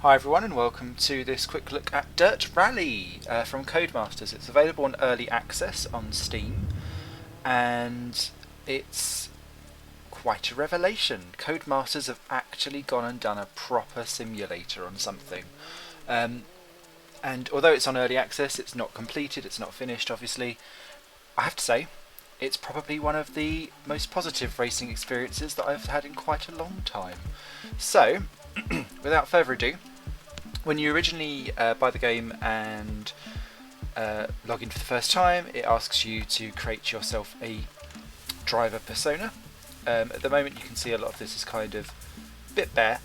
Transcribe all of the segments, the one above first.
Hi everyone and welcome to this quick look at Dirt Rally from Codemasters. It's available in early access on Steam and it's quite a revelation. Codemasters have actually gone and done a proper simulator on something. And although it's on early access, it's not completed, it's not finished obviously. I have to say, it's probably one of the most positive racing experiences that I've had in quite a long time. So, without further ado, when you originally buy the game and log in for the first time, it asks you to create yourself a driver persona. At the moment you can see a lot of this is kind of a bit bare.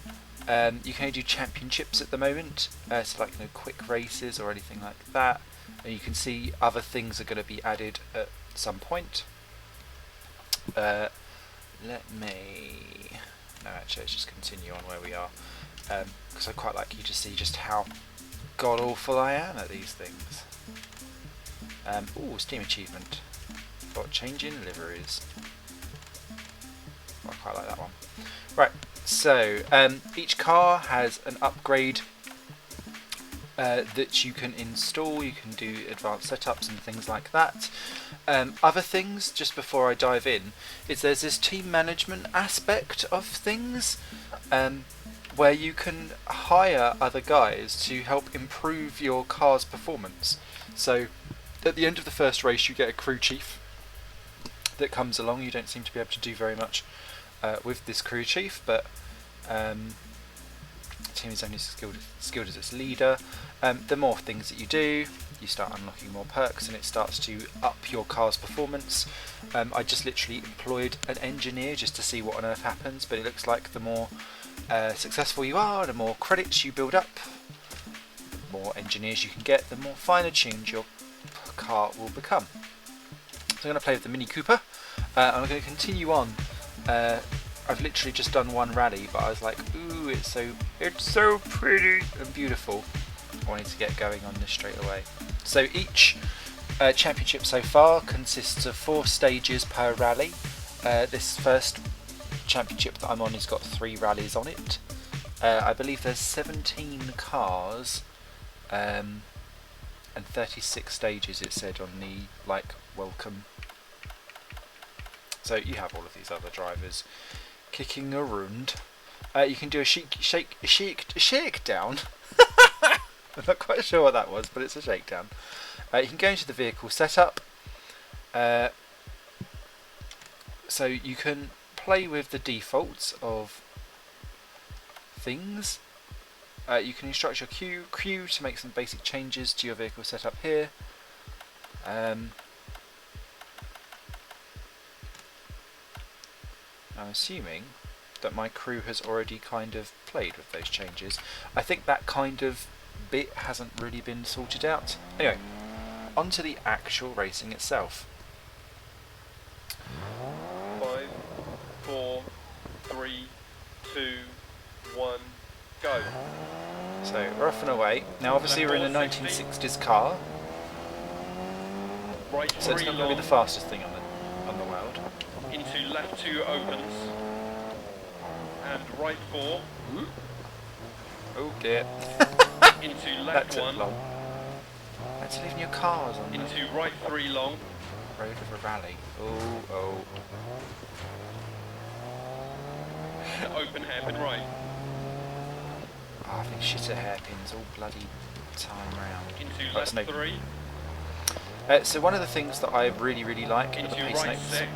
You can only do championships at the moment, so like no quick races or anything like that. And you can see other things are going to be added at some point. Let me... No, actually let's just continue on where we are. Because I quite like you to see just how god awful I am at these things. Ooh, Steam achievement. Got change in liveries. I quite like that one. Right, so each car has an upgrade that you can install. You can do advanced setups and things like that. Other things, just before I dive in, is there's this team management aspect of things. Where you can hire other guys to help improve your car's performance. So at the end of the first race you get a crew chief that comes along. You don't seem to be able to do very much with this crew chief, but the team is only skilled as its leader. The more things that you do, you start unlocking more perks and it starts to up your car's performance. I just literally employed an engineer just to see what on earth happens, but it looks like the more successful you are, the more credits you build up, the more engineers you can get, the more finer tuned your car will become. So I'm going to play with the Mini Cooper. I'm going to continue on. I've literally just done one rally, but I was like, ooh, it's so pretty and beautiful. I wanted to get going on this straight away. So each championship so far consists of 4 stages per rally. This first championship that I'm on has got 3 rallies on it. I believe there's 17 cars and 36 stages, it said on the welcome. So you have all of these other drivers kicking around. You can do a shakedown. I'm not quite sure what that was, but it's a shakedown. You can go into the vehicle setup. So you can play with the defaults of things. You can instruct your crew to make some basic changes to your vehicle setup here. I'm assuming that my crew has already kind of played with those changes. I think that kind of bit hasn't really been sorted out. Anyway, onto the actual racing itself. 5, 4, 3, 2, 1, go. So we're off and away. Now obviously we're in a 1960s car, Right so it's 3 not going to be long, the fastest thing on the world. into left 2 opens, and right 4, Oh dear. into That left took 1, long. That's leaving your cars on the into right 3 long, road of a rally. Oh. open hairpin right, Oh, I think shitter hairpins all bloody time round. into That's left no- 3, So one of the things that I really like are the into pace right notes. 6,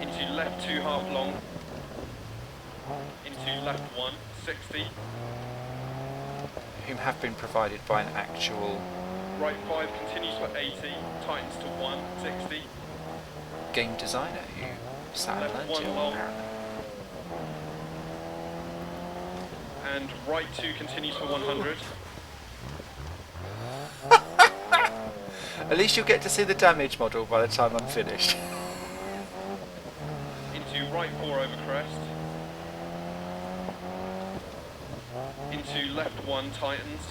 into left 2 half long, into left 1, 60, Whom have been provided by an actual right 5 continues for 80, tightens to 1, 60, game designer who sat and Left learned one it all long. apparently. and right 2 continues for 100, At least you'll get to see the damage model by the time I'm finished. into right 4 over crest, into left 1 tightens,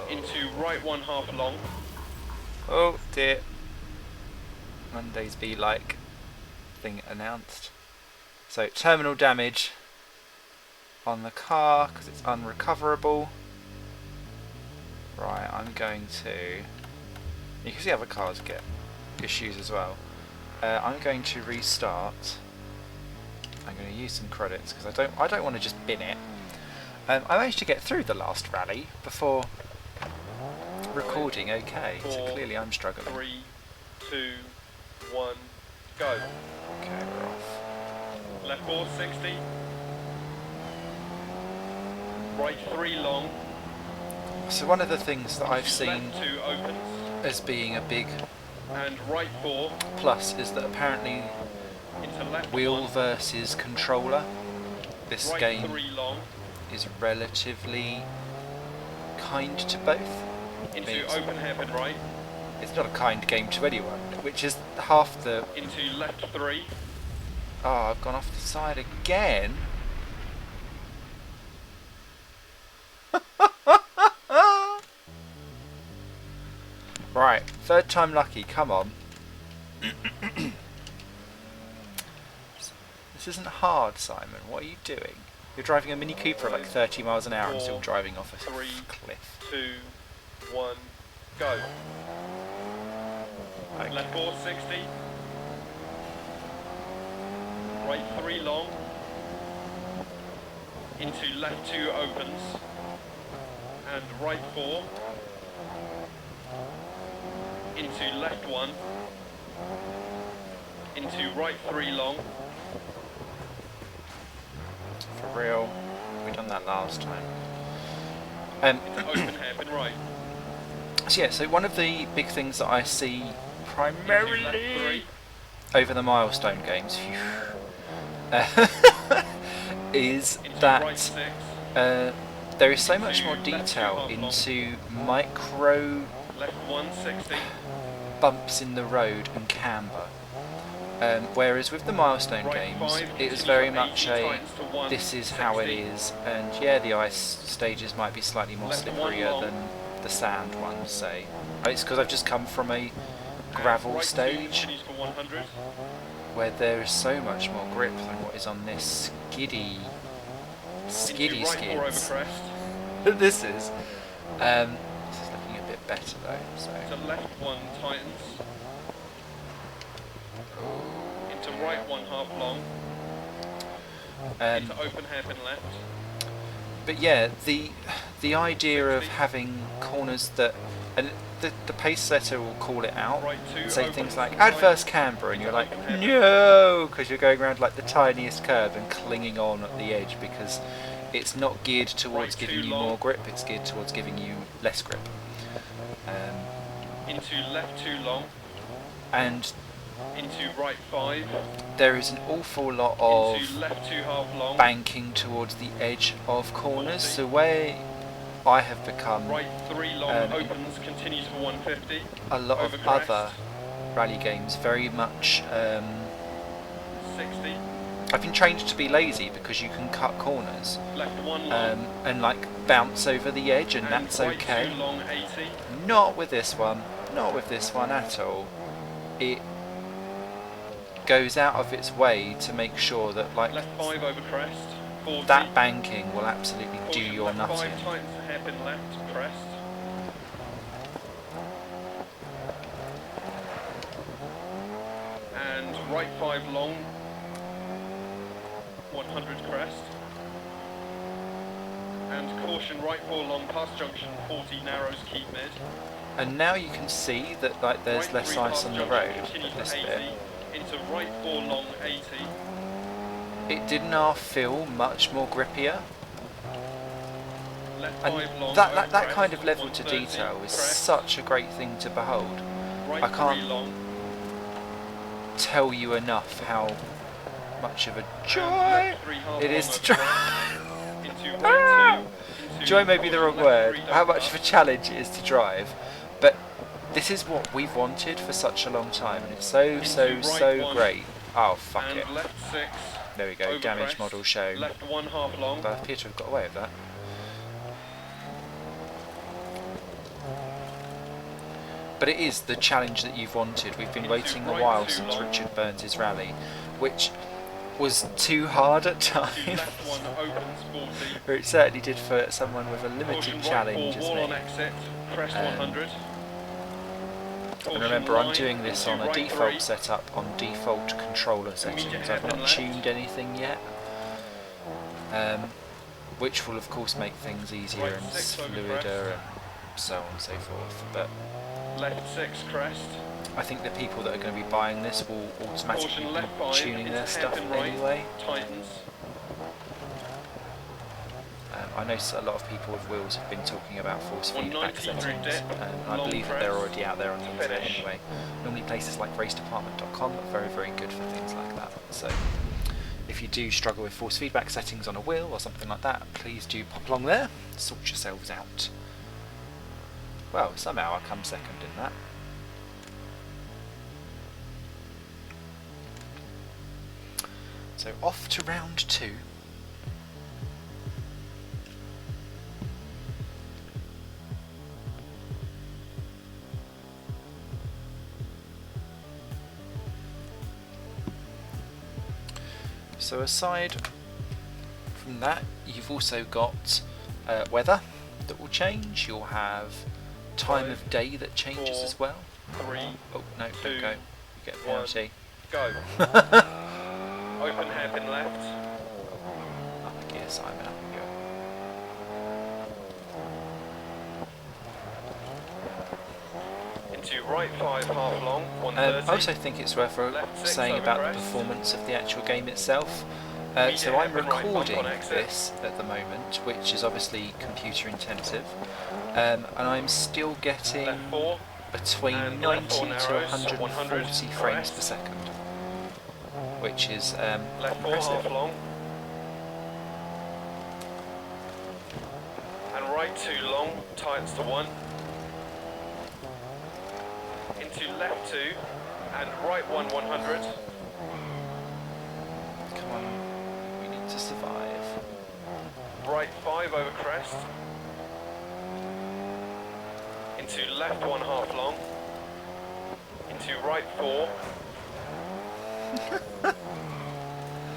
into right 1 half long, Oh dear. Monday's be like thing announced. So terminal damage. on the car because it's unrecoverable. Right, I'm going to... You can see other cars get issues as well. I'm going to restart. I'm going to use some credits because I don't want to just bin it. I managed to get through the last rally before recording okay, so clearly I'm struggling. 3, 2, 1, go. Okay, we're off. Left 4, 60. Right 3 long. So one of the things that I've seen Left 2 opens. as being a big And right 4 plus is that apparently into left wheel 1. versus controller, this Right game 3 long. is relatively kind to both. Into Means open hairpin right. it's not a kind game to anyone, which is half the... Into left 3. Oh, I've gone off the side again. Right, third time lucky, come on. This isn't hard, Simon. What are you doing? You're driving a Mini Cooper at like 30 miles an hour and still driving off a 3, cliff. 2, 1, go. Okay. Left 4, 60. Right 3 long. Into left 2 opens. And right 4. Into left 1. Into right 3 long. For real. We done that last time. Into open hairpin right. So yeah, so one of the big things that I see Into left primarily 3. over the milestone games is Into that right 6. there is so much Into more left 2 detail half long. into micro Left 160. bumps in the road and camber. Whereas with the milestone Right games, 5, it was continue very for much 80 a tightens to 1, this is how it 60. is, and yeah, the ice stages might be slightly more Left 1 slipperier long. than the sand ones, say. It's because I've just come from a And gravel right 2 stage continues for 100. where there is so much more grip than what is on this skiddy Into right 4 over skids. crest. This is looking a bit better though. So To left 1 tightens. Into right 1 half long. Into open hairpin left. but yeah, the idea of having corners that, and the pace setter will call it out Right 2 and say opens things like tightens. adverse camber, and you're like Open hairpin. no, because you're going around like the tiniest curve and clinging on at the edge because it's not geared towards Right giving 2 you long. more grip, it's geared towards giving you less grip. Into left 2 long. And Into right 5. there is an awful lot of Into left 2 half long. banking towards the edge of corners. So where I have become Right 3 long Um, opens, continues for 150. a lot over of crest. other rally games, very much 60. I've been trained to be lazy because you can cut corners Left 1 long. and like bounce over the edge, and that's right okay. 2 long 80. Not with this one, not with this one at all. It goes out of its way to make sure that like Left 5 over crest. 40. that banking will absolutely do Caution, your left nut 5 in. tightens to hairpin left, crest. And right 5 long, 100 crest. And caution, right 4 long, past junction, 40 narrows, keep mid. And now you can see that like there's Right less 3 ice past on the junction, road continue at for this 80. bit. Into right 4 long, 80. It did now feel much more grippier, Left and 5 long, that over kind crest, of level to 130, detail is crest. such a great thing to behold. Right I can't 3 long. tell you enough how much of a And joy left 3 half it is long to over drive. crest. Into right 2. Into Joy may be the wrong caution, left word. 3 How double much of a up. challenge it is to drive, but this is what we've wanted for such a long time, and it's so right one. great. Oh fuck And it! left 6. There we go. over Damage crest. model shown. Left 1 half long. But I appear to have got away with that. But it is the challenge that you've wanted. We've been Into waiting a right while 2 since long. Richard Burns' rally, which left. was too hard at Into times. left 1 opens 40. Or it certainly did for someone with a limited Caution right challenge 4 as wall me. on exit. Crest 100. And remember, I'm line doing this on into a right default 3. setup on default controller settings. I've hairpin not left. tuned anything yet, which will of course make things easier Right and 6 over crest. fluider and so on and so forth. But Left 6 crest. I think the people that are going to be buying this will automatically Caution be left 5 tuning their into stuff hairpin right. anyway. Tightens. I know a lot of people with wheels have been talking about force feedback 190 settings, dip, and I long believe that they're press, already out there on the internet finish. anyway. Normally places like racedepartment.com are very, very good for things like that. So if you do struggle with force feedback settings on a wheel or something like that, please do pop along there, sort yourselves out. Well, somehow I come second in that. So off to round 2. So aside from that, you've also got weather that will change. You'll have time of day that changes as well. 3. Oh no, two, don't go. You get a penalty. Go. Open hairpin left. Up a gear, Simon, up you go. Into right 5 half long. I 130. also think it's worth Left six saying over about the crest. performance of the actual game itself. Immediate So I'm hairpin right bump recording on exit. this at the moment, which is obviously computer intensive, and I'm still getting Left 4. between and 90 left four to narrows, 140 100 frames per crest. second, which is Left 4 impressive. half long. And right 2 long. Tightens to 1. Into left 2. And right 1 100. Come on, we need to survive. Right 5 over crest. Into left 1 half long. Into right 4.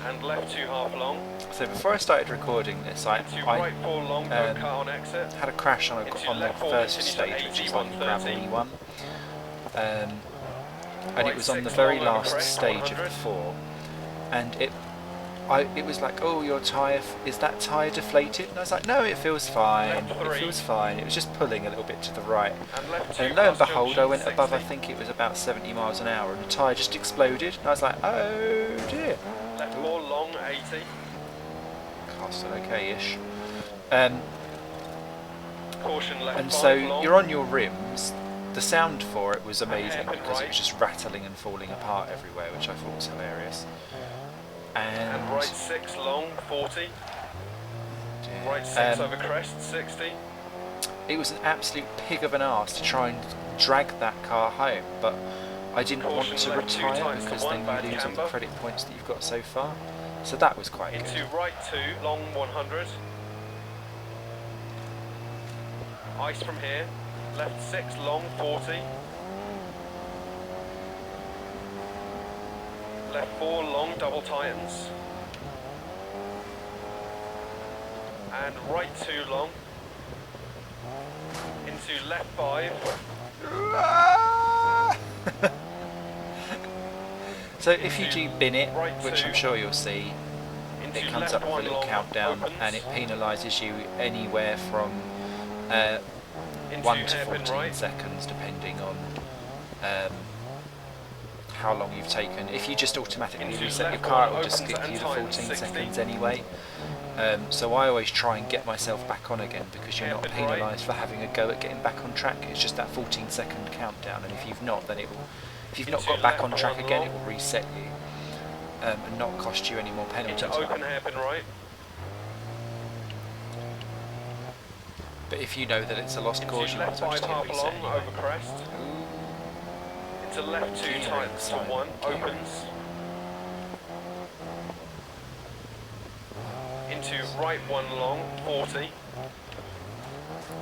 And left 2 half long. So before I started recording this, I Into right 4 long, no cut on exit. had a crash on, Into on the left 4 first continues stage, to which 80, is like a 130. gravelly one. And Right it was on the 6 very long over last crest, stage of 100. the 4, and it was like, oh, your tyre, is that tyre deflated? And I was like, no, it feels fine, Left it 3. feels fine. It was just pulling a little bit to the right. And left 2 And lo and cross behold, I junction, went above, I 60. think it was about 70 miles an hour, and the tyre just exploded. And I was like, oh dear. Left 4 long, 80. Car's still okay-ish. Caution left And 5 so long. you're on your rims. The sound for it was amazing hairpin because it right. was just rattling and falling apart everywhere, which I thought was hilarious. And right 6 long, 40. Right 6 over crest, 60. it was an absolute pig of an arse to try and drag that car home, but I didn't want Caution to left 2 retire times to because 1, then bad you lose all the camber. credit points that you've got so far. So that was quite Into good. right 2, long 100. Ice from here. Left 6 long, 40. Left 4 long, double tightens. And right 2 long. Into left 5. So if you do bin it, Right which I'm 2. sure you'll see, Into it comes left up with a 1 little long, countdown opens. and it penalises you anywhere from Into 1 to hairpin 14 right. seconds depending on how long you've taken. If you just automatically Into reset your left car, it one will just opens skip and you the tightens 14 60. seconds anyway. So I always try and get myself back on again because you're not Hairpin right. penalised for having a go at getting back on track. It's just that 14-second countdown, and if you've not, then it will. If you've not Into got back left on track one again, long. it will reset you and not cost you any more penalties. Into open hairpin right. But if you know that it's a lost Into cause, you might left as well 5 just hit half reset long, anyway. over crest. Into left 2 Gearing, tightens to Simon, 1, gearing. opens. Into right 1 long, 40.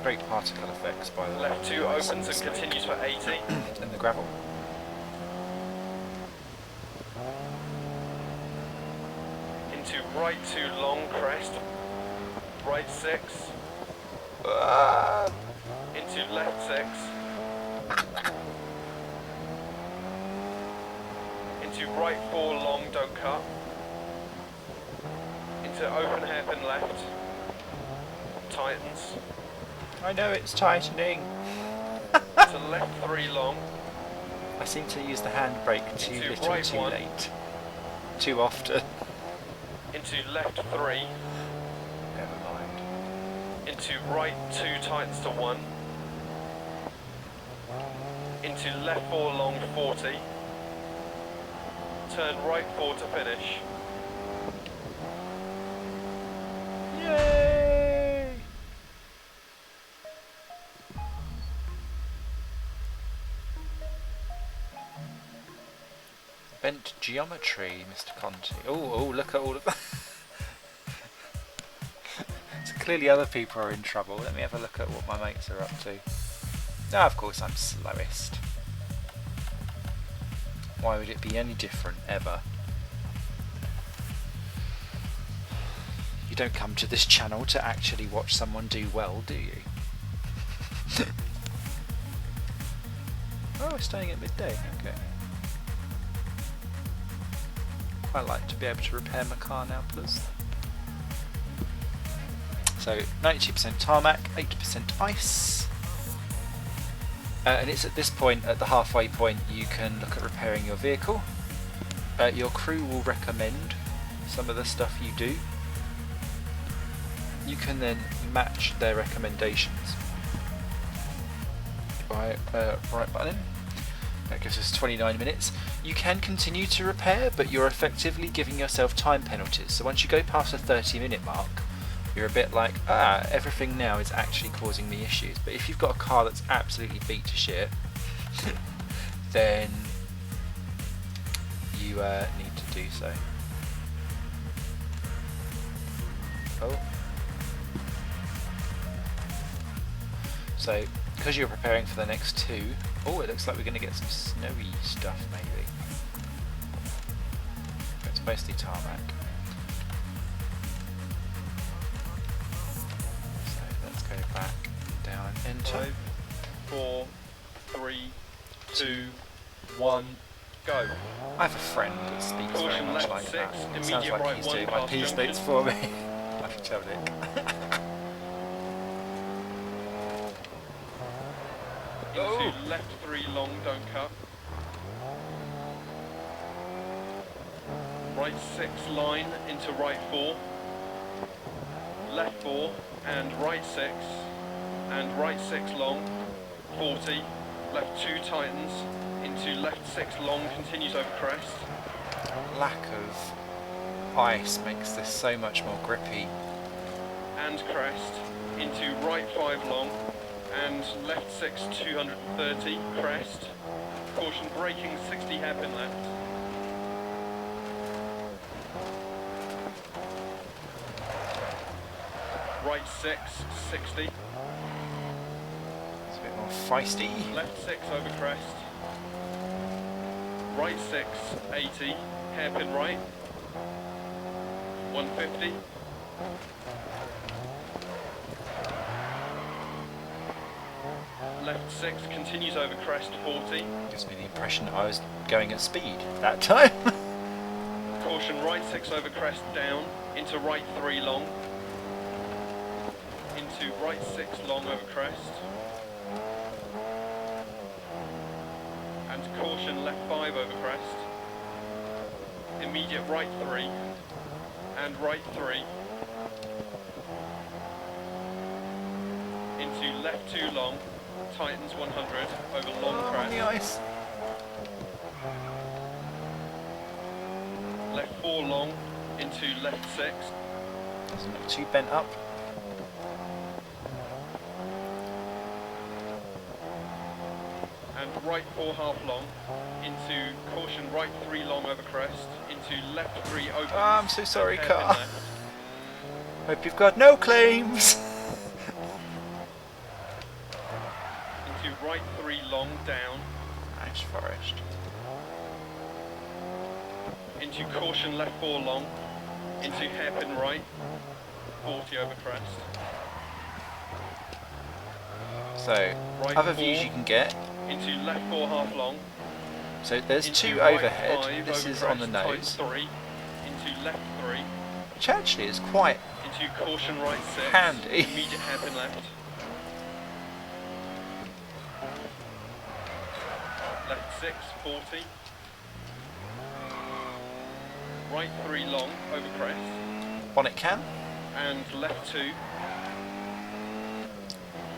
Great particle effects, by the way. Left 2 Nice opens and slick. continues for 80. And the gravel. right 2 long, crest. Right 6. Into left 6. Into right 4 long, don't cut. Into open hairpin left. Tightens. I know it's tightening. To left 3 long. I seem to use the handbrake too Into little, right too 1. late. Too often. Into left 3. Never mind. Into right 2 tightens to 1. Into left 4 long 40. Turn right 4 to finish. Yay! Bent geometry, Mr. Conti. Oh, look at all of that. So clearly other people are in trouble. Let me have a look at what my mates are up to. Ah, of course I'm slowest. Why would it be any different, ever? You don't come to this channel to actually watch someone do well, do you? Oh, we're staying at midday, okay. Quite like to be able to repair my car now, please. So 92% tarmac, 8% ice. And it's at this point, at the halfway point, you can look at repairing your vehicle. Your crew will recommend some of the stuff you do. You can then match their recommendations by right button. That gives us 29 minutes. You can continue to repair, but you're effectively giving yourself time penalties. So once you go past the 30-minute mark, you're a bit like, everything now is actually causing me issues. But if you've got a car that's absolutely beat to shit, then you need to do so. Oh. So, because you're preparing for the next 2, oh, it looks like we're going to get some snowy stuff, maybe. It's mostly tarmac. So let's go back, down, enter. 5, 4, 3, 2, 1, go. I have a friend that speaks very Caution much left like 6, that. It sounds immediate like right he's 1 doing my past peace junction. notes for me. Like a Chevrolet. Into left 3 long, don't cut. Right 6 line into right 4. Left 4 and right 6. And right 6 long, 40. Left 2 tightens. Into left 6 long, continues over crest. Lack of ice makes this so much more grippy. And crest. Into right 5 long. And left 6, 230, crest. Caution braking, 60 hairpin left. Right 6, 60. It's a bit more feisty. Left 6 over crest. Right 6, 80, hairpin right. 150. Left 6 continues over crest, 40. Gives me the impression that I was going at speed that time. Caution right 6 over crest down, into right 3 long. Into right 6 long over crest. And caution left 5 over crest. Immediate right 3. And right 3. Into left 2 long. Tightens 100 over long On crest. the ice. Left 4 long into left 6. Doesn't look too bent up. And right 4 half long into caution right 3 long over crest. Into left 3 open. Oh, I'm so sorry, hairpin car. left. Hope you've got no claims. Into right 3 long down. Nice forest. Into caution left 4 long. into hairpin right, 40 over crest. So, Right other 4, views you can get. into left 4 half long. So there's Into 2 right overhead. 5 This over is on the crest, times nose, 3, into left 3, which actually is quite into caution right 6, handy. immediate hairpin left. Left 6, 40. Right 3 long, over crest. Bonnet cam. And left 2.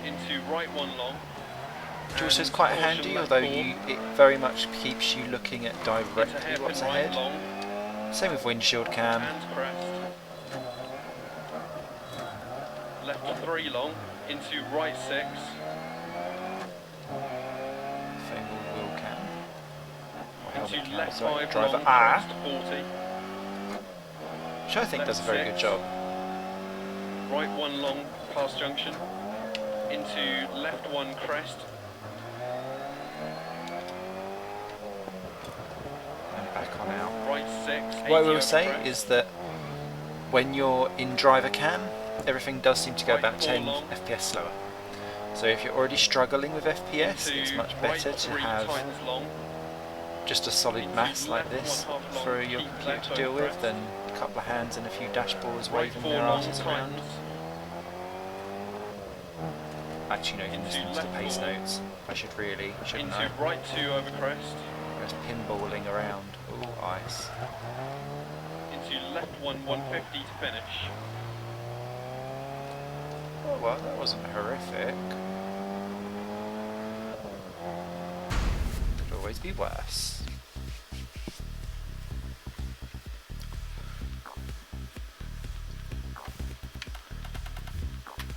Into right 1 long. Which also is and quite caution handy, left although 4, it very much keeps you looking at into directly hairpin what's right ahead. long, Same with windshield cam. and crest. Left 3 long, into right 6. Same with wheel cam. Or helmet Into cam, left sorry. 5 Driver long, R, crest 40. which I think does a very good Left job. Right 1 long, pass junction. Into left 1 crest. And back on out. Right 6, 80 What I will over say crest. is that when you're in driver cam, everything does seem to go Right about 4 10 long. FPS slower. So if you're already struggling with FPS, Into it's much right better to 3 have tightens long. just a solid Into mass like left this 1/2 long, for your keep computer left to deal over with crest. than a couple of hands and a few dashboards Right waving 4 their long, asses around. tightens. Actually, no, you can Into listen to the left pace 4. notes. I should really, shouldn't Into I? right 2 over crest. Just pinballing around. Ooh, ice. Into left 1, 150 to finish. Oh well, that wasn't horrific. Could always be worse.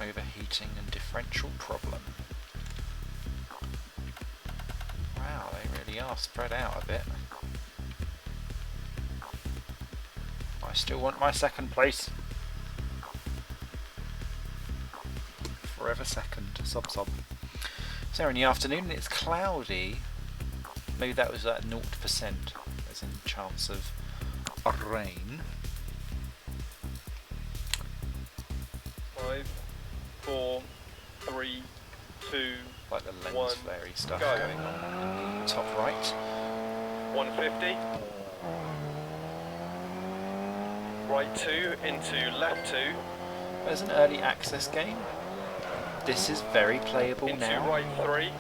Overheating and differential problem. Wow, they really are spread out a bit. I still want my second place. Forever second. Sob sob. So in the afternoon it's cloudy. Maybe that was at 0%, as in chance of rain. 5, 4, 3, 2, Like the lens 1, flary stuff go. going on in the top right. 150. Right 2 into left 2. As an early access game, this is very playable Into now. right 3.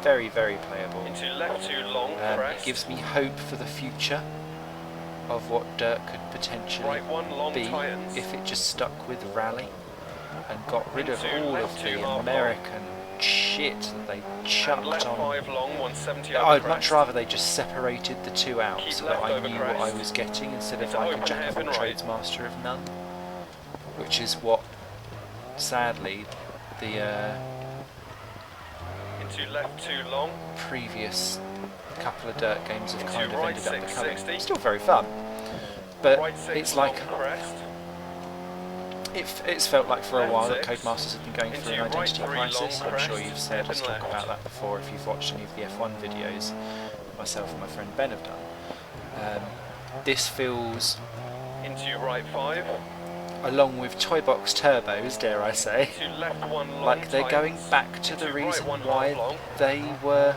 Very, very playable. Into left 2 long, It crest. gives me hope for the future of what dirt could potentially Right 1 long, be tightens. if it just stuck with rally and got rid of Into all left of 2 the half long. American shit that they And chucked left on. 5 long, 170 over I'd crest. much rather they just separated the two out Keep so that left I over knew what I crest. was getting instead of Into like a open jack of all hairpin right. trades, master of none. Which is what, sadly, the Into left 2 long. previous couple of dirt games have Into kind of right ended up 660. becoming. Still very fun, but Right 6 it's like long, crest. it's felt like for a Left while that 6. Codemasters have been going through an Into right identity 3 long, crisis. I'm sure crest, you've said us hairpin talk left. about that before if you've watched any of the F1 videos that myself and my friend Ben have done. This feels, Into right 5. along with Toy Box Turbos, dare I say, To left 1 long, like they're going tightens. back to the Into right reason 1 half why long. they were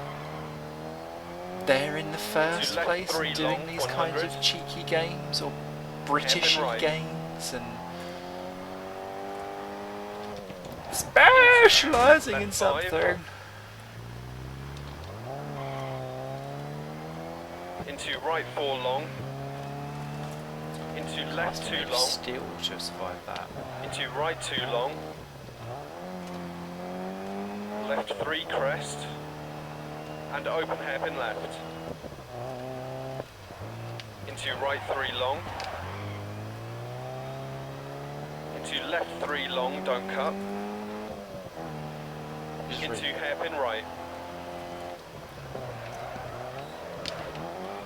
there in the first left place, 3 doing long, these kinds 100. of cheeky games or British right. games and specialising in Left 5. something. Into right 4 long. Into left 2 long. Steel to have survived that. Into right 2 long. Left 3 crest. And open hairpin left. Into right 3 long. Into left 3 long, don't cut. Just Into really- hairpin right.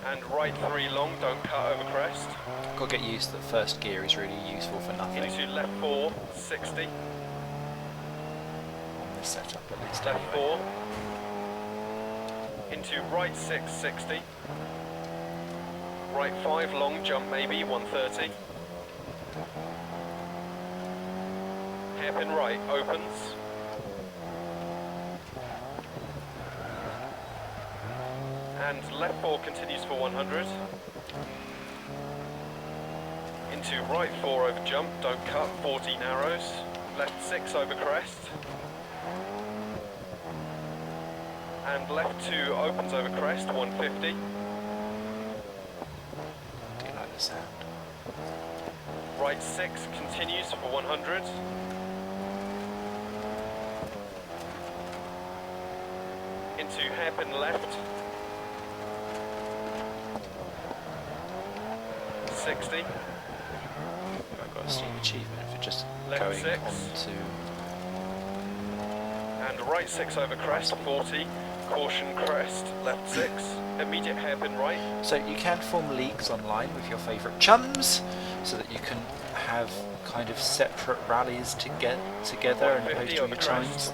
And right 3 long, don't cut over crest. Got to get used that first gear is really useful for nothing Into left 4, 60. on this setup at least. Left Anyway. 4. Into right 6, 60. Right 5 long, jump maybe, 130. Hairpin right opens. And left 4 continues for 100. Into right 4 over jump, don't cut, 40 narrows. Left 6 over crest. And left 2 opens over crest, 150. Do you like the sound? Right 6 continues for 100. Into hairpin left. 60. I've got a Steam achievement for just Left going 6. on to... And right 6 over crest, 40. Caution crest, left 6. Immediate hairpin right. So you can form leagues online with your favourite chums, so that you can have kind of separate rallies to get together and post 150 all over your crest.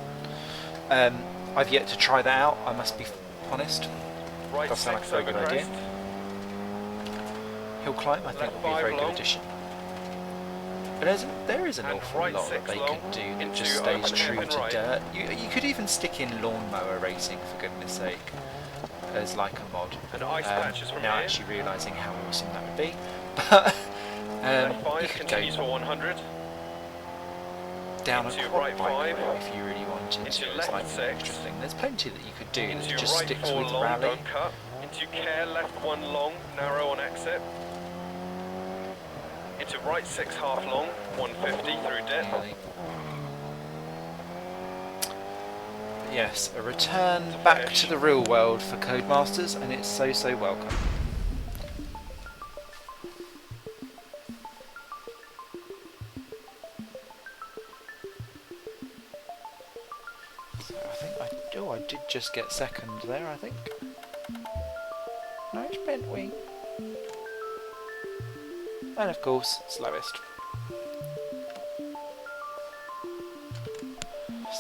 times. I've yet to try that out, I must be honest. Right Does sound like 6 a very over good idea. crest. Hill climb, I think, Left would be a 5 very good long. addition. But there is an And awful right lot that 6 they long can do that into just stays open true hairpin to right. dirt. You could even stick in lawnmower racing, for goodness sake, as like a mod. And ice patches from now here. actually realising how awesome that would be. But Left you 5 could continues go for 100. down a into quad right bike 5, route if you really wanted into to. It's left like an 6, extra thing. There's plenty that you could do Into that just right sticks 4 with long, rally. don't cut. Into care, left 1 long, narrow on exit. Into right 6 half long, 150 through dip. Really. But yes, a return back to the real world for Codemasters, and it's so welcome. So I think I did just get second there, I think. Nice Bentley. And of course, slowest.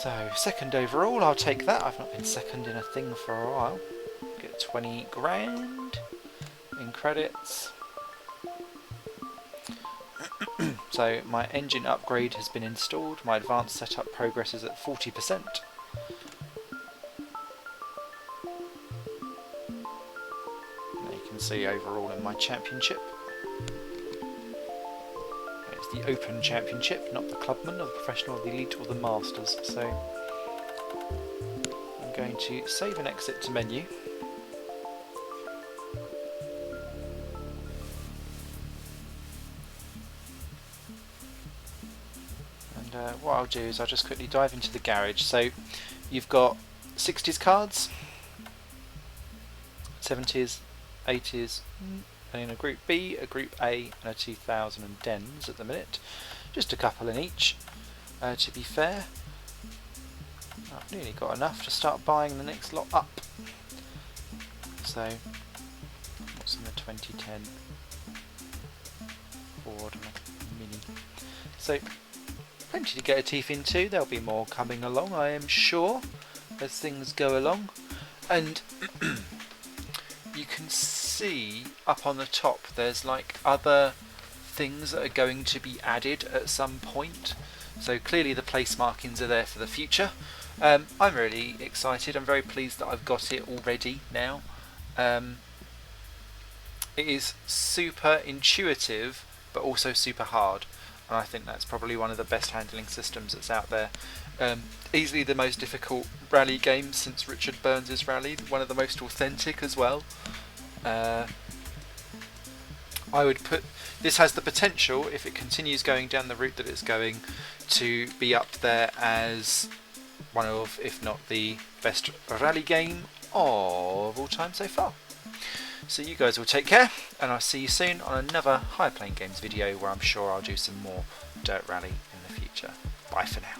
So, second overall, I'll take that. I've not been second in a thing for a while. Get 20 grand in credits. So, my engine upgrade has been installed. My advanced setup progress is at 40%. There you can see overall in my championship. It's the Open Championship, not the Clubman or the Professional or the Elite or the Masters. So I'm going to save and exit to menu. And what I'll do is I'll just quickly dive into the garage. So you've got 60s cards, 70s, 80s, and in a Group B, a Group A, and a 2010s at the minute. Just a couple in each, to be fair. I've nearly got enough to start buying the next lot up. So, what's in the 2010 Ford and a Mini? So, plenty to get a teeth into. There'll be more coming along, I am sure, as things go along. And you can see up on the top there's like other things that are going to be added at some point. So clearly the place markings are there for the future. I'm really excited. I'm very pleased that I've got it already now. It is super intuitive but also super hard, and I think that's probably one of the best handling systems that's out there. Easily the most difficult rally game since Richard Burns' Rally, one of the most authentic as well. I would put this has the potential, if it continues going down the route that it's going, to be up there as one of, if not the best rally game of all time so far. So you guys will take care, and I'll see you soon on another High Plane Games video where I'm sure I'll do some more Dirt Rally in the future. Bye for now.